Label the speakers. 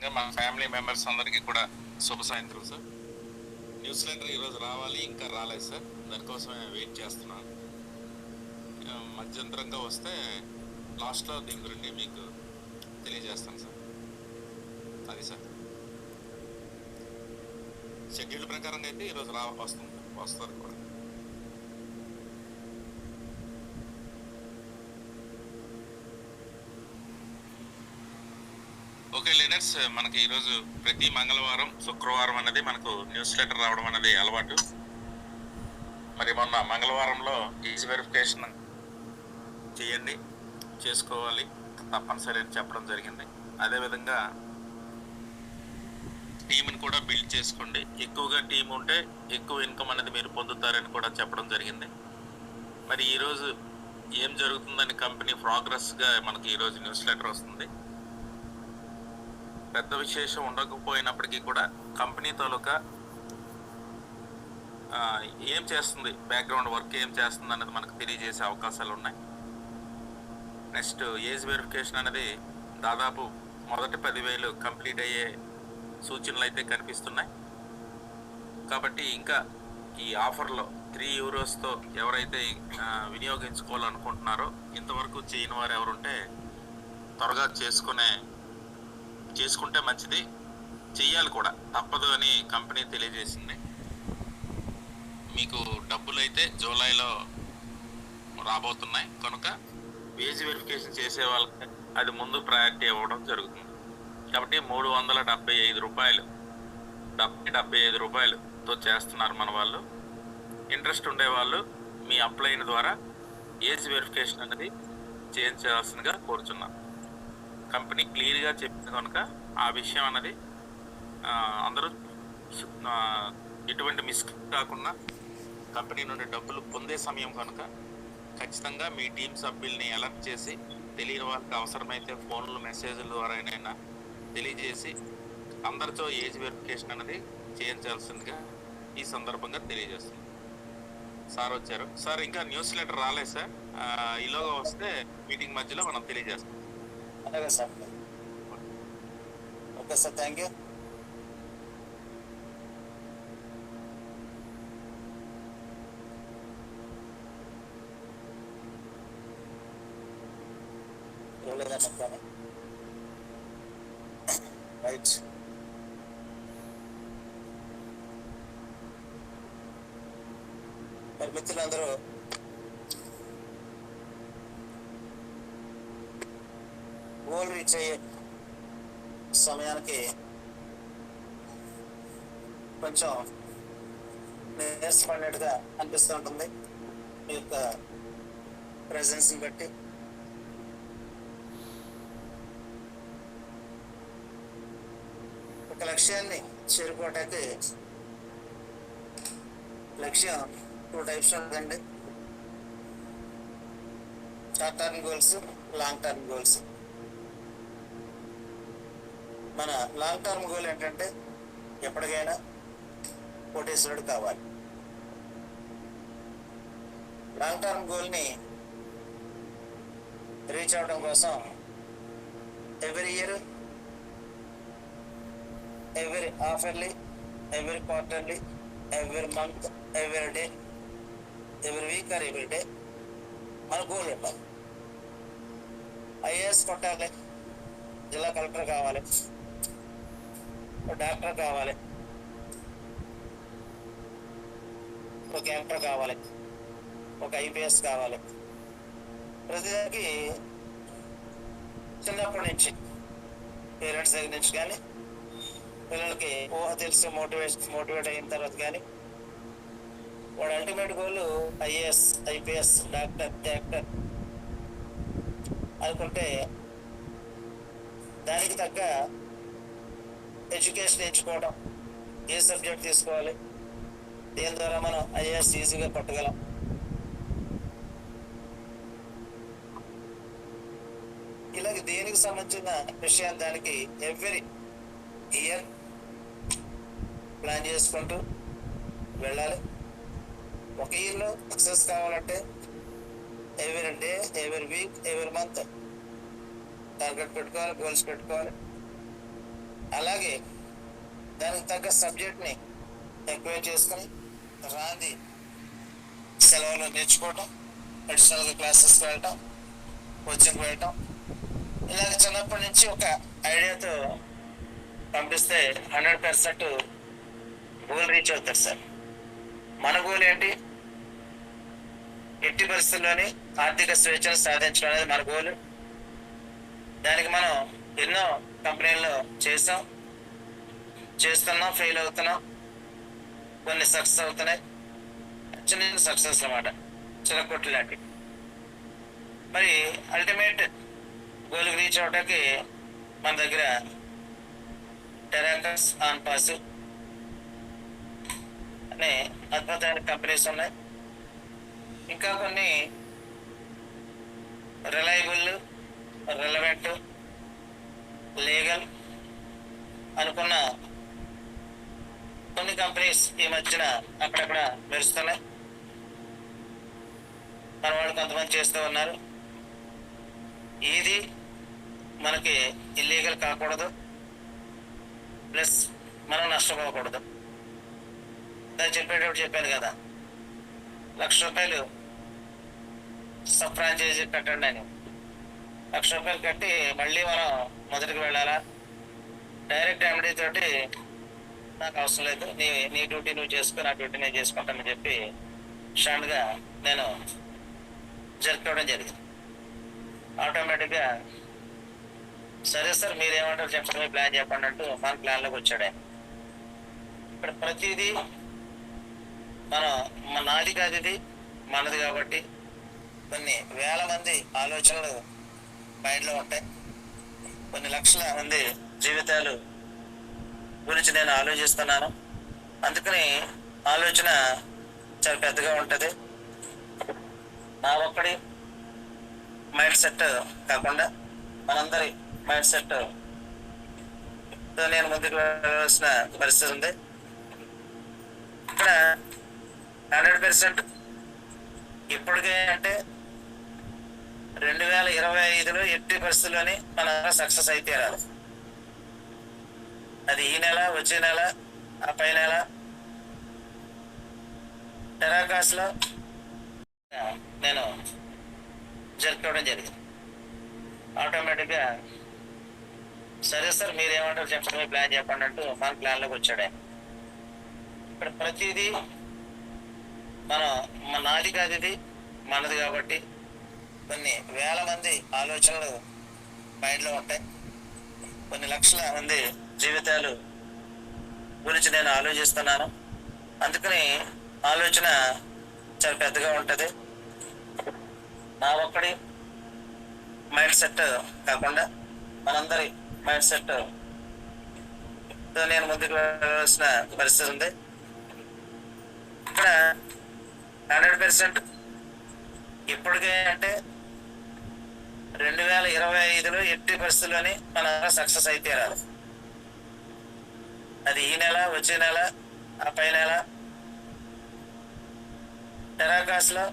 Speaker 1: ఇంకా మా family members అందరికీ కూడా శుభ సాయంత్రం సార్. న్యూస్ లెటర్ ఈరోజు రావాలి, ఇంకా రాలేదు సార్. దానికోసమే వెయిట్ చేస్తున్నాను. మధ్యంతరంగా వస్తే లాస్ట్లో దీని గురించి మీకు తెలియజేస్తాను సార్. అది సార్ షెడ్యూల్ ప్రకారంగా అయితే ఈరోజు వస్తారు కూడా. ఓకే లీడర్స్, మనకి ఈరోజు ప్రతి మంగళవారం శుక్రవారం అనేది మనకు న్యూస్ లెటర్ రావడం అనేది అలవాటు. మరి మొన్న మంగళవారంలో ఈజీ వెరిఫికేషన్ చేయండి, చేసుకోవాలి తప్పనిసరి అని చెప్పడం జరిగింది. అదేవిధంగా టీంని కూడా బిల్డ్ చేసుకోండి, ఎక్కువగా టీం ఉంటే ఎక్కువ ఇన్కమ్ అనేది మీరు పొందుతారని కూడా చెప్పడం జరిగింది. మరి ఈరోజు ఏం జరుగుతుందని కంపెనీ ప్రోగ్రెస్గా మనకి ఈరోజు న్యూస్ లెటర్ వస్తుంది. పెద్ద విశేషం ఉండకపోయినప్పటికీ కూడా కంపెనీ తాలూకా ఏం చేస్తుంది, బ్యాక్గ్రౌండ్ వర్క్ ఏం చేస్తుంది అనేది మనకు తెలియజేసే అవకాశాలు ఉన్నాయి. నెక్స్ట్ ఏజ్ వెరిఫికేషన్ అనేది దాదాపు మొదటి 10,000 కంప్లీట్ అయ్యే సూచనలు అయితే కనిపిస్తున్నాయి. కాబట్టి ఇంకా ఈ ఆఫర్లో €3తో ఎవరైతే వినియోగించుకోవాలనుకుంటున్నారో, ఇంతవరకు చేయని వారు ఎవరుంటే త్వరగా చేసుకుంటే మంచిది, చెయ్యాలి కూడా, తప్పదు అని కంపెనీ తెలియజేసింది. మీకు డబ్బులు అయితే జూలైలో రాబోతున్నాయి కనుక ఏజ్ వెరిఫికేషన్ చేసే వాళ్ళకి అది ముందు ప్రయారిటీ ఇవ్వడం జరుగుతుంది. కాబట్టి $375 చేస్తున్నారు మన వాళ్ళు. ఇంట్రెస్ట్ ఉండేవాళ్ళు మీ అప్లైన్ ద్వారా ఏజ్ వెరిఫికేషన్ అనేది చేయించాల్సిందిగా కోరుచున్నాను. కంపెనీ క్లియర్గా చెప్పింది కనుక ఆ విషయం అన్నది అందరూ ఎటువంటి మిస్ కాకుండా కంపెనీ నుండి డబ్బులు పొందే సమయం కనుక ఖచ్చితంగా మీ టీం సభ్యుల్ని అలర్ట్ చేసి, తెలియని వాళ్ళకి అవసరమైతే ఫోన్లు మెసేజ్ల ద్వారానైనా తెలియజేసి అందరితో ఏజ్ వెరిఫికేషన్ అనేది చేయించాల్సిందిగా ఈ సందర్భంగా తెలియజేస్తుంది. సార్ వచ్చారు సార్, ఇంకా న్యూస్ లెటర్ రాలేదు సార్. ఈలోగా వస్తే మీటింగ్ మధ్యలో మనం తెలియజేస్తాం.
Speaker 2: అలాగే sir. Okay sir, thank you. Right. మరి మిత్రులందరూ గోల్ రీచ్ అయ్యే సమయానికి కొంచెం నీరసపడినట్టుగా అనిపిస్తూ ఉంటుంది. మీ యొక్క ప్రెజెన్స్ని బట్టి ఒక లక్ష్యాన్ని చేరుకోవటానికి లక్ష్యం 2 టైప్స్ ఉంటుందండి. Short term goals, long term goals. మన లాంగ్ టర్మ్ గోల్ ఏంటంటే ఎప్పటికైనా కోటేశ్వరుడు కావాలి. లాంగ్ టర్మ్ గోల్ని రీచ్ అవడం కోసం every year, every half-yearly, every quarterly, every month, every day, every week or every day మన గోల్ ఉండాలి. ఐఏఎస్ కొట్టాలి, జిల్లా కలెక్టర్ కావాలి, ఒక డాక్టర్ కావాలి, ఒక యాక్టర్ కావాలి, ఒక ఐపీఎస్ కావాలి. ప్రతిదానికి చిన్నప్పటి నుంచి పేరెంట్స్ దగ్గర నుంచి కానీ, పిల్లలకి ఊహ తెలిసి మోటివేట్ అయిన తర్వాత కానీ, వాడు ultimate goal IAS, IPS, doctor, actor అనుకుంటే దానికి తగ్గ ఎడ్యుకేషన్ ఎంచుకోవడం, ఏ సబ్జెక్ట్ తీసుకోవాలి, దేని ద్వారా మనం ఐఏఎస్ ఈజీగా కొట్టగలం, ఇలాగ దేనికి సంబంధించిన విషయం దానికి ఎవ్రీ ఇయర్ ప్లాన్ చేసుకుంటూ వెళ్ళాలి. ఒక ఇయర్లో సక్సెస్ కావాలంటే every day, every week, every month target పెట్టుకోవాలి, గోల్స్ పెట్టుకోవాలి. అలాగే దానికి తగ్గ సబ్జెక్ట్ని ఎక్వైర్ చేసుకుని రాంది సెలవులు నేర్చుకోవటం, అడిషనల్గా క్లాసెస్కి వెళ్ళటం, కోచింగ్కి వెళ్ళటం, ఇలాగ చిన్నప్పటి నుంచి ఒక ఐడియాతో పంపిస్తే 100% గోల్ రీచ్ అవుతారు సార్. మన గోల్ ఏంటి? ఎట్టి పరిస్థితుల్లోని ఆర్థిక స్వేచ్ఛను సాధించడం అనేది మన గోల్. దానికి మనం ఎన్నో కంపెనీల్లో చేస్తున్నాం, ఫెయిల్ అవుతున్నాం, కొన్ని సక్సెస్ అవుతున్నాయి. చిన్న చిన్న సక్సెస్ అన్నమాట, చిన్న కొట్లు లాంటివి. మరి అల్టిమేట్ గోల్కి రీచ్ అవడానికి మన దగ్గర టెరాకస్, ఆన్పాస్ అనే అద్భుతమైన కంపెనీస్ ఉన్నాయి. ఇంకా కొన్ని రిలయబుల్, రిలవెంట్, లీగల్ అనుకున్న కొన్ని కంపెనీస్ ఈ మధ్యన అక్కడక్కడ మెరుస్తున్నాయి. మన వాళ్ళు కొంతమంది చేస్తూ ఉన్నారు. ఇది మనకి ఇల్లీగల్ కాకూడదు, ప్లస్ మనం నష్టపోకూడదు. దాన్ని చెప్పేటప్పుడు చెప్పాను కదా, ₹1,00,000 సబ్ ఫ్రాంచైజీ కట్టండి అని. ₹1,00,000 కట్టి మళ్ళీ మనం మొదటికి వెళ్ళాలా? డైరెక్ట్ ఎండీ తోటి నాకు అవసరం లేదు, నీ డ్యూటీ నువ్వు చేసుకో, నా డ్యూటీ నేను చేసుకుంటానని చెప్పి షాండ్గా నేను జరుపుకోవడం జరిగింది. ఆటోమేటిక్గా సరే సార్ మీరేమంటారు చెప్పండి, మీ ప్లాన్ చెప్పండి అంటూ మన ప్లాన్లోకి వచ్చాడు ఆయన. ఇక్కడ ప్రతిదీ నాది కాదు, ఇది మనది కాబట్టి కొన్ని వేల మంది ఆలోచనలు మైండ్లో ఉంటాయి. కొన్ని లక్షల మంది జీవితాలు గురించి నేను ఆలోచిస్తున్నాను. అందుకని ఆలోచన చాలా పెద్దగా ఉంటుంది. నా ఒక్కడి మైండ్ సెట్ కాకుండా మనందరి మైండ్ సెట్ నేను ముందుకు వెళ్ళవలసిన పరిస్థితి ఉంది. ఇక్కడ 100% ఇప్పటికే అంటే 2025లో ఎట్టి పరిస్థితుల్లోని మన సక్సెస్ అయితే రాదు. అది ఈ నెల, వచ్చే నెల, ఆ పై నెల. టెరాకాస్లో నేను జరుపుకోవడం జరిగింది. ఆటోమేటిక్గా సరే సార్ మీరేమంటారు చెప్పండి, మీ ప్లాన్ చెప్పండి అంటూ మన ప్లాన్లోకి వచ్చాడు ఆయన. ఇక్కడ ప్రతిదీ నాది కాదు, ఇది మనది కాబట్టి కొన్ని వేల మంది ఆలోచనలు మైండ్లో ఉంటాయి. కొన్ని లక్షల మంది జీవితాలు గురించి నేను ఆలోచిస్తున్నాను. అందుకని ఆలోచన చాలా పెద్దగా ఉంటుంది. నా ఒక్కడి మైండ్ సెట్ కాకుండా మనందరి మైండ్ సెట్ నేను ముందుకు వెళ్ళవలసిన పరిస్థితి ఉంది. ఇక్కడ 100% ఇప్పటికే అంటే 2025లో ఎట్టి పరిస్థితుల్లోని మన సక్సెస్ అయితే రాదు. అది ఈ నెల, వచ్చే నెల, ఆ పై నెల. టెరాకాస్లో